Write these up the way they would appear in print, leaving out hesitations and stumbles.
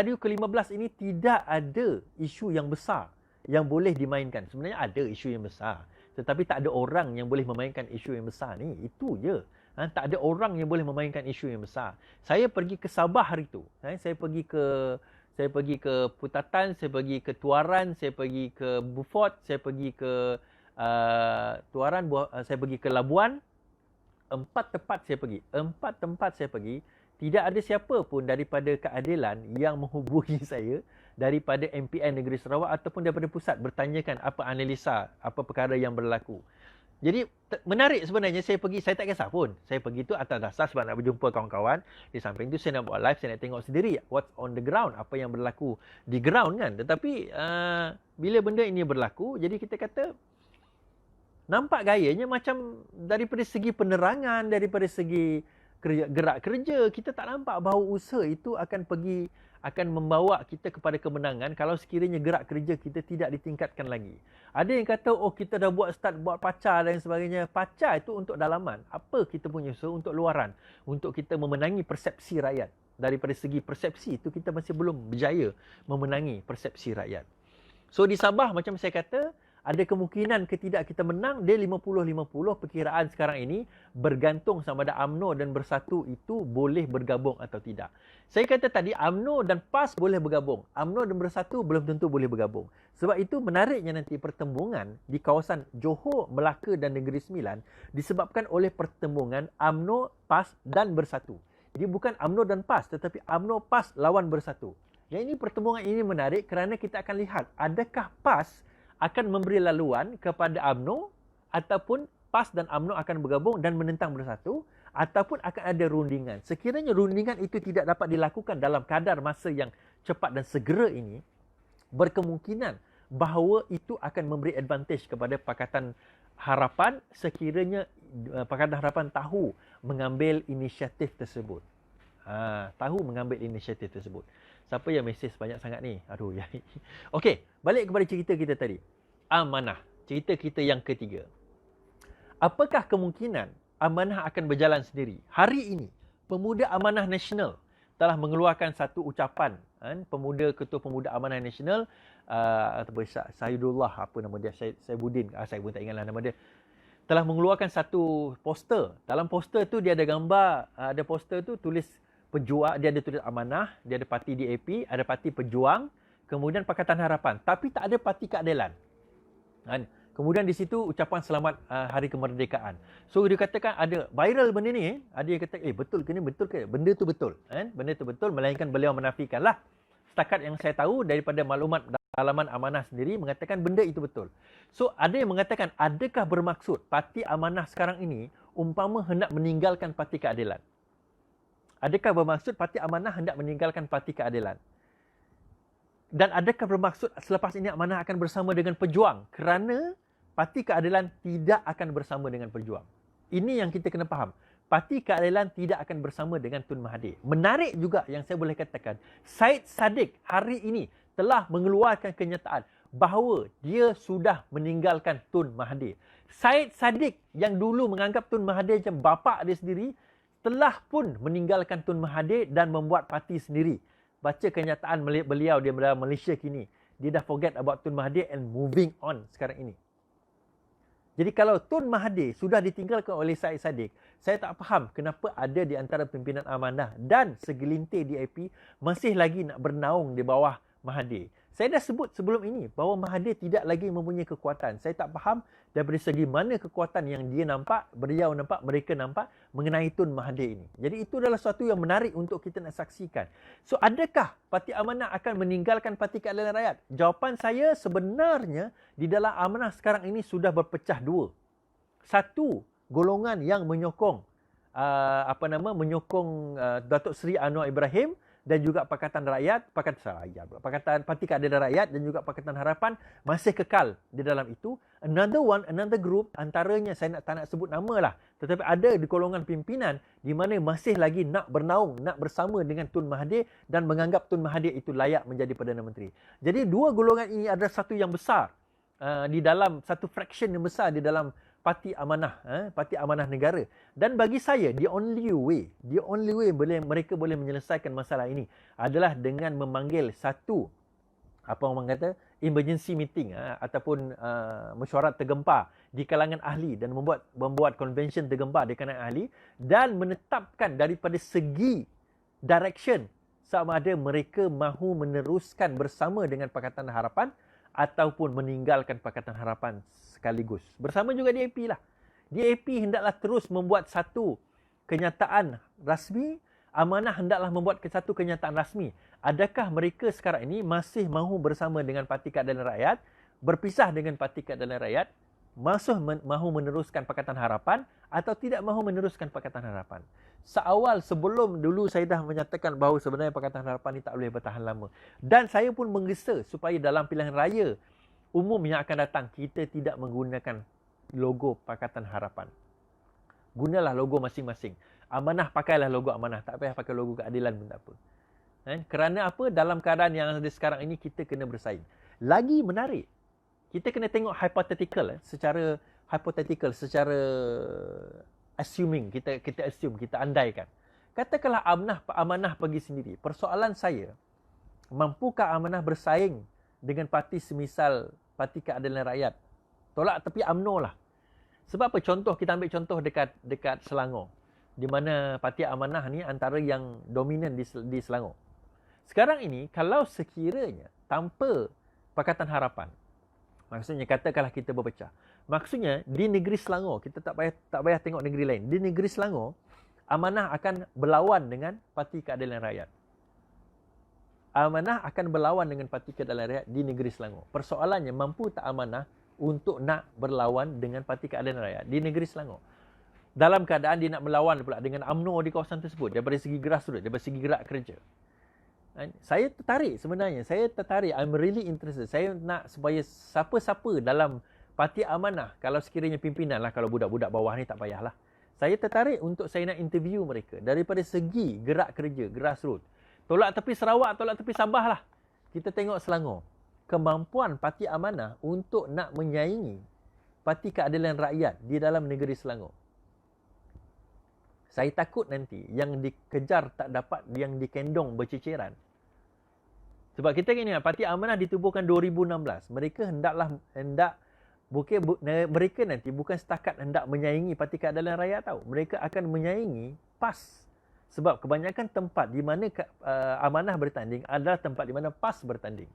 PRU ke-15 ini tidak ada isu yang besar yang boleh dimainkan. Sebenarnya ada isu yang besar, tetapi tak ada orang yang boleh memainkan isu yang besar ni. Itu je. Tak ada orang yang boleh memainkan isu yang besar. Saya pergi ke Sabah hari tu. Saya pergi ke Putatan, saya pergi ke Tuaran, saya pergi ke Beaufort, saya pergi ke Tuaran, saya pergi ke Labuan. 4 tempat saya pergi. Tidak ada siapa pun daripada keadilan yang menghubungi saya daripada MPN Negeri Sarawak ataupun daripada pusat bertanyakan apa analisa, apa perkara yang berlaku. Jadi menarik sebenarnya saya pergi, saya tak kisah pun. Saya pergi tu atas dasar sebab nak berjumpa kawan-kawan. Di samping tu saya nak buat live, saya nak tengok sendiri what's on the ground, apa yang berlaku di ground kan. Tetapi bila benda ini berlaku, jadi kita kata nampak gayanya macam daripada segi penerangan, daripada segi gerak kerja, kita tak nampak bahawa usaha itu akan membawa kita kepada kemenangan kalau sekiranya gerak kerja kita tidak ditingkatkan lagi. Ada yang kata, oh kita dah start buat pacar dan sebagainya. Pacar itu untuk dalaman. Apa kita punya usaha untuk luaran? Untuk kita memenangi persepsi rakyat. Daripada segi persepsi itu kita masih belum berjaya memenangi persepsi rakyat. So di Sabah macam saya kata, ada kemungkinan ketidak kita menang, dia 50-50. Perkiraan sekarang ini bergantung sama ada UMNO dan Bersatu itu boleh bergabung atau tidak. Saya kata tadi UMNO dan PAS boleh bergabung. UMNO dan Bersatu belum tentu boleh bergabung. Sebab itu menariknya nanti pertembungan di kawasan Johor, Melaka dan Negeri Sembilan disebabkan oleh pertembungan UMNO, PAS dan Bersatu. Jadi bukan UMNO dan PAS tetapi UMNO, PAS lawan Bersatu. Yang ini pertembungan ini menarik kerana kita akan lihat adakah PAS akan memberi laluan kepada UMNO ataupun PAS dan UMNO akan bergabung dan menentang Bersatu ataupun akan ada rundingan. Sekiranya rundingan itu tidak dapat dilakukan dalam kadar masa yang cepat dan segera ini, berkemungkinan bahawa itu akan memberi advantage kepada Pakatan Harapan sekiranya Pakatan Harapan tahu mengambil inisiatif tersebut. Tahu mengambil inisiatif tersebut. Siapa yang mesej banyak sangat ni? Aduh, ya. Okey, balik kepada cerita kita tadi. Amanah. Cerita kita yang ketiga. Apakah kemungkinan amanah akan berjalan sendiri? Hari ini, Pemuda Amanah Nasional telah mengeluarkan satu ucapan. Pemuda Ketua Pemuda Amanah Nasional, Saidullah, apa nama dia? Saibuddin. Saya pun tak ingatlah nama dia. Telah mengeluarkan satu poster. Dalam poster tu dia ada gambar, ada poster tu tulis Pejuang, dia ada tulis Amanah, dia ada parti DAP, ada parti Pejuang, kemudian Pakatan Harapan. Tapi tak ada parti Keadilan. Kemudian di situ ucapan selamat Hari Kemerdekaan. So dia katakan ada viral benda ni. Ada yang kata, betul ke ni? Betul ke? Benda tu betul. Benda tu betul, melainkan beliau menafikan lah. Setakat yang saya tahu daripada maklumat dalaman Amanah sendiri mengatakan benda itu betul. So ada yang mengatakan, adakah bermaksud parti Amanah sekarang ini umpama hendak meninggalkan parti Keadilan? Adakah bermaksud Parti Amanah hendak meninggalkan Parti Keadilan? Dan adakah bermaksud selepas ini Amanah akan bersama dengan Pejuang? Kerana Parti Keadilan tidak akan bersama dengan Pejuang. Ini yang kita kena faham. Parti Keadilan tidak akan bersama dengan Tun Mahathir. Menarik juga yang saya boleh katakan, Syed Saddiq hari ini telah mengeluarkan kenyataan bahawa dia sudah meninggalkan Tun Mahathir. Syed Saddiq yang dulu menganggap Tun Mahathir macam bapa dia sendiri, telah pun meninggalkan Tun Mahathir dan membuat parti sendiri. Baca kenyataan beliau, dia berada Malaysia kini. Dia dah forget about Tun Mahathir and moving on sekarang ini. Jadi kalau Tun Mahathir sudah ditinggalkan oleh Syed Saddiq, saya tak faham kenapa ada di antara pimpinan Amanah dan segelintir DAP masih lagi nak bernaung di bawah Mahathir. Saya dah sebut sebelum ini bahawa Mahathir tidak lagi mempunyai kekuatan. Saya tak faham daripada segi mana kekuatan yang dia nampak, beliau nampak, mereka nampak mengenai Tun Mahathir ini. Jadi itu adalah sesuatu yang menarik untuk kita nak saksikan. So adakah Parti Amanah akan meninggalkan Parti Keadilan Rakyat? Jawapan saya sebenarnya di dalam Amanah sekarang ini sudah berpecah dua. Satu, golongan yang menyokong Datuk Seri Anwar Ibrahim dan juga Pakatan Parti Keadilan Rakyat dan juga Pakatan Harapan masih kekal di dalam itu. Another group, antaranya saya tak nak sebut nama lah, tetapi ada di golongan pimpinan di mana masih lagi nak bernaung, nak bersama dengan Tun Mahathir dan menganggap Tun Mahathir itu layak menjadi Perdana Menteri. Jadi dua golongan ini adalah satu yang besar di dalam satu fraction yang besar di dalam parti amanah, parti amanah negara. Dan bagi saya, the only way mereka boleh menyelesaikan masalah ini adalah dengan memanggil satu, apa orang kata, emergency meeting ataupun mesyuarat tergempar di kalangan ahli dan membuat convention tergempar di kalangan ahli dan menetapkan daripada segi direction sama ada mereka mahu meneruskan bersama dengan Pakatan Harapan ataupun meninggalkan Pakatan Harapan sekaligus. Bersama juga DAP lah. DAP hendaklah terus membuat satu kenyataan rasmi, Amanah hendaklah membuat satu kenyataan rasmi. Adakah mereka sekarang ini masih mahu bersama dengan Parti Keadilan Rakyat, berpisah dengan Parti Keadilan Rakyat, mahu meneruskan Pakatan Harapan atau tidak mahu meneruskan Pakatan Harapan. Sebelum dulu saya dah menyatakan bahawa sebenarnya Pakatan Harapan ini tak boleh bertahan lama. Dan saya pun menggesa supaya dalam pilihan raya umum yang akan datang, kita tidak menggunakan logo Pakatan Harapan. Gunalah logo masing-masing. Amanah pakailah logo Amanah. Tak payah pakai logo Keadilan pun tak apa. Kerana apa? Dalam keadaan yang ada sekarang ini, kita kena bersaing. Lagi menarik, kita kena tengok hypothetical, secara assuming, kita assume, kita andaikan. Katakanlah Amanah pergi sendiri. Persoalan saya, mampukah Amanah bersaing dengan parti semisal Parti Keadilan Rakyat? Tolak tepi UMNO lah. Sebab apa? Kita ambil contoh dekat Selangor, di mana Parti Amanah ni antara yang dominan di Selangor. Sekarang ini, kalau sekiranya tanpa Pakatan Harapan, maksudnya katakanlah kita berpecah. Maksudnya di negeri Selangor, kita tak payah tengok negeri lain. Di negeri Selangor, Amanah akan berlawan dengan Parti Keadilan Rakyat. Amanah akan berlawan dengan Parti Keadilan Rakyat di negeri Selangor. Persoalannya, mampu tak Amanah untuk nak berlawan dengan Parti Keadilan Rakyat di negeri Selangor? Dalam keadaan dia nak melawan pula dengan UMNO di kawasan tersebut, daripada segi grassroots, daripada segi gerak kerja. Saya tertarik sebenarnya. I'm really interested. Saya nak supaya siapa-siapa dalam Parti Amanah, kalau sekiranya pimpinan lah, kalau budak-budak bawah ni tak payahlah. Saya tertarik untuk saya nak interview mereka daripada segi gerak kerja, grassroots. Tolak tepi Sarawak, tolak tepi Sabah lah. Kita tengok Selangor. Kemampuan Parti Amanah untuk nak menyaingi Parti Keadilan Rakyat di dalam negeri Selangor. Saya takut nanti yang dikejar tak dapat, yang dikendong berceceran. Sebab kita ni, Parti Amanah ditubuhkan 2016. Mereka nanti bukan setakat hendak menyaingi Parti Keadilan Rakyat tau. Mereka akan menyaingi PAS. Sebab kebanyakan tempat di mana Amanah bertanding adalah tempat di mana PAS bertanding.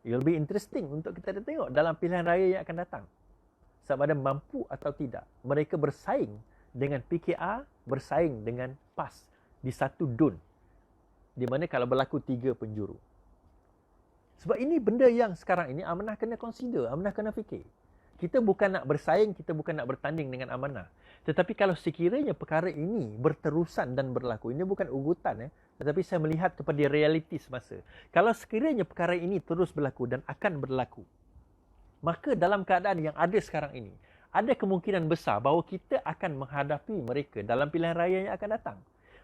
It will be interesting untuk kita tengok dalam pilihan raya yang akan datang. Sama ada mampu atau tidak. Mereka bersaing dengan PKR, bersaing dengan PAS di satu DUN. Di mana kalau berlaku 3 penjuru. Sebab ini benda yang sekarang ini Amanah kena consider, Amanah kena fikir. Kita bukan nak bersaing, kita bukan nak bertanding dengan Amanah. Tetapi kalau sekiranya perkara ini berterusan dan berlaku, ini bukan ugutan, tetapi saya melihat kepada realiti semasa. Kalau sekiranya perkara ini terus berlaku dan akan berlaku, maka dalam keadaan yang ada sekarang ini, ada kemungkinan besar bahawa kita akan menghadapi mereka dalam pilihan raya yang akan datang.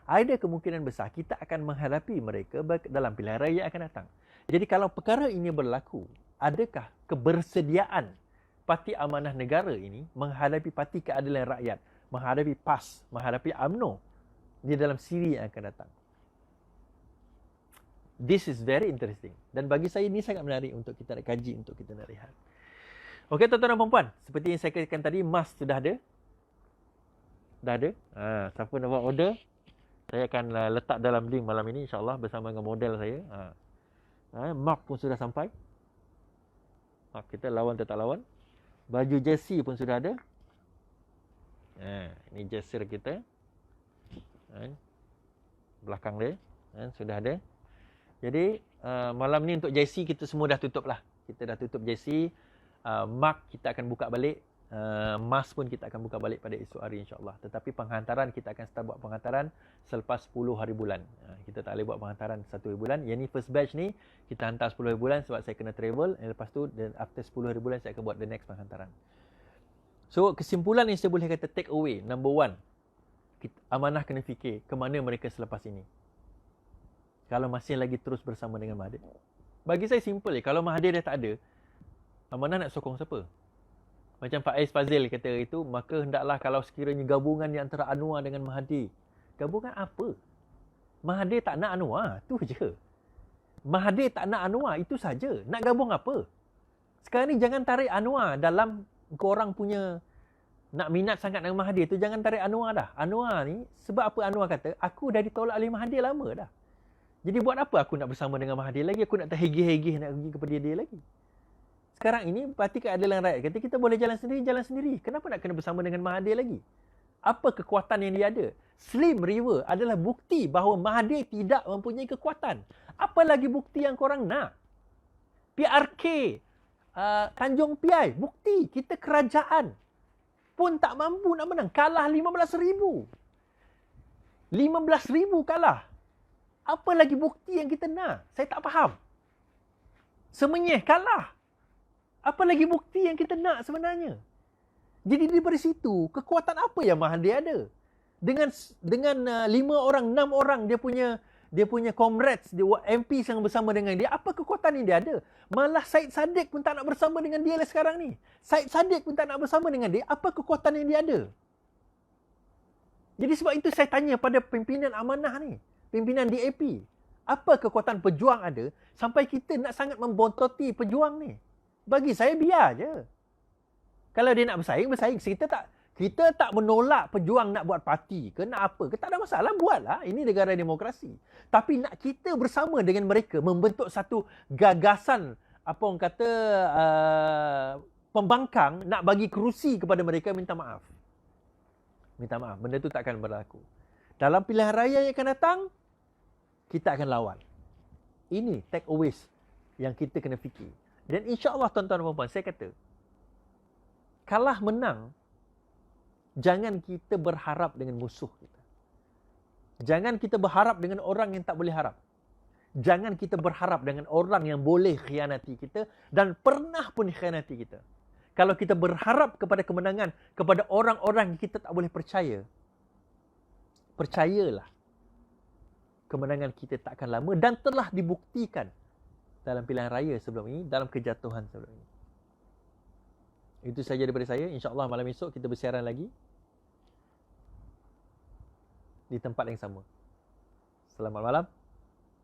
Ada kemungkinan besar kita akan menghadapi mereka dalam pilihan raya yang akan datang. Jadi kalau perkara ini berlaku, adakah kebersediaan Parti Amanah Negara ini menghadapi Parti Keadilan Rakyat, menghadapi PAS, menghadapi UMNO di dalam siri yang akan datang? This is very interesting. Dan bagi saya ini sangat menarik untuk kita nak kaji, untuk kita nak lihat. Okey tuan-tuan dan puan-puan, seperti yang saya katakan tadi, mask sudah ada. Dah ada. Siapa nak buat order, saya akan letak dalam link malam ini insya-Allah bersama dengan model saya. Mark pun sudah sampai. Mark kita lawan atau tak lawan. Baju jersey pun sudah ada. Ini jersey kita. Belakang dia sudah ada. Jadi malam ni untuk jersey kita semua dah tutup lah. Kita dah tutup jersey. Mark kita akan buka balik. Mask pun kita akan buka balik pada esok hari insya-Allah. Tetapi penghantaran kita akan start buat penghantaran selepas 10 hari bulan. Kita tak boleh buat penghantaran 1 hari bulan. Yang ni first batch ni kita hantar 10 hari bulan sebab saya kena travel. Lepas tu after 10 hari bulan saya akan buat the next penghantaran. So kesimpulan yang saya boleh kata take away, number one, Amanah kena fikir ke mana mereka selepas ini. Kalau masih lagi terus bersama dengan Mahathir. Bagi saya simple je. Kalau Mahathir dah tak ada, Amanah nak sokong siapa? Macam Faiz Fazil kata itu, maka hendaklah kalau sekiranya gabungan di antara Anwar dengan Mahathir. Gabungan apa? Mahathir tak nak Anwar, tu je. Mahathir tak nak Anwar, itu saja. Nak gabung apa? Sekarang ni jangan tarik Anwar dalam korang punya nak minat sangat dengan Mahathir tu, jangan tarik Anwar dah. Anwar ni, sebab apa Anwar kata, aku dah ditolak oleh Mahathir lama dah. Jadi buat apa aku nak bersama dengan Mahathir lagi? Aku nak terhegih-hegih nak pergi kepada dia lagi. Sekarang ini Parti Keadilan Rakyat kata kita boleh jalan sendiri. Kenapa nak kena bersama dengan Mahathir lagi? Apa kekuatan yang dia ada? Slim River adalah bukti bahawa Mahathir tidak mempunyai kekuatan. Apa lagi bukti yang korang nak? PRK, Tanjung Piai, bukti kita kerajaan pun tak mampu nak menang. Kalah 15,000. 15,000 kalah. Apa lagi bukti yang kita nak? Saya tak faham. Semenyih kalah. Apa lagi bukti yang kita nak sebenarnya? Jadi daripada situ, kekuatan apa yang Mahathir ada? Dengan 5 orang, 6 orang dia punya comrades, dia MP yang bersama dengan dia, apa kekuatan yang dia ada? Malah Syed Saddiq pun tak nak bersama dengan dia lah sekarang ni. Syed Saddiq pun tak nak bersama dengan dia, apa kekuatan yang dia ada? Jadi sebab itu saya tanya pada pimpinan amanah ni, pimpinan DAP, apa kekuatan pejuang ada sampai kita nak sangat membontoti pejuang ni? Bagi saya biar je. Kalau dia nak bersaing. Kita tak menolak pejuang nak buat parti ke nak apa ke, tak ada masalah, buatlah. Ini negara demokrasi. Tapi nak kita bersama dengan mereka membentuk satu gagasan, apa orang kata, pembangkang, nak bagi kerusi kepada mereka, minta maaf. Minta maaf, benda tu tak akan berlaku. Dalam pilihan raya yang akan datang, kita akan lawan. Ini takeaways yang kita kena fikir. Dan insya-Allah tuan-tuan dan puan-puan, saya kata, kalah menang, jangan kita berharap dengan musuh kita. Jangan kita berharap dengan orang yang tak boleh harap. Jangan kita berharap dengan orang yang boleh khianati kita dan pernah pun khianati kita. Kalau kita berharap kepada kemenangan, kepada orang-orang yang kita tak boleh percaya, percayalah, kemenangan kita tak akan lama dan telah dibuktikan dalam pilihan raya sebelum ini, dalam kejatuhan sebelum ini. Itu saja daripada saya. InsyaAllah malam esok kita bersiaran lagi di tempat yang sama. Selamat malam.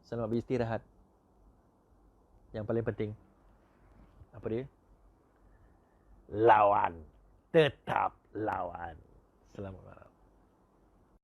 Selamat beristirahat. Yang paling penting, apa dia? Lawan. Tetap lawan. Selamat malam.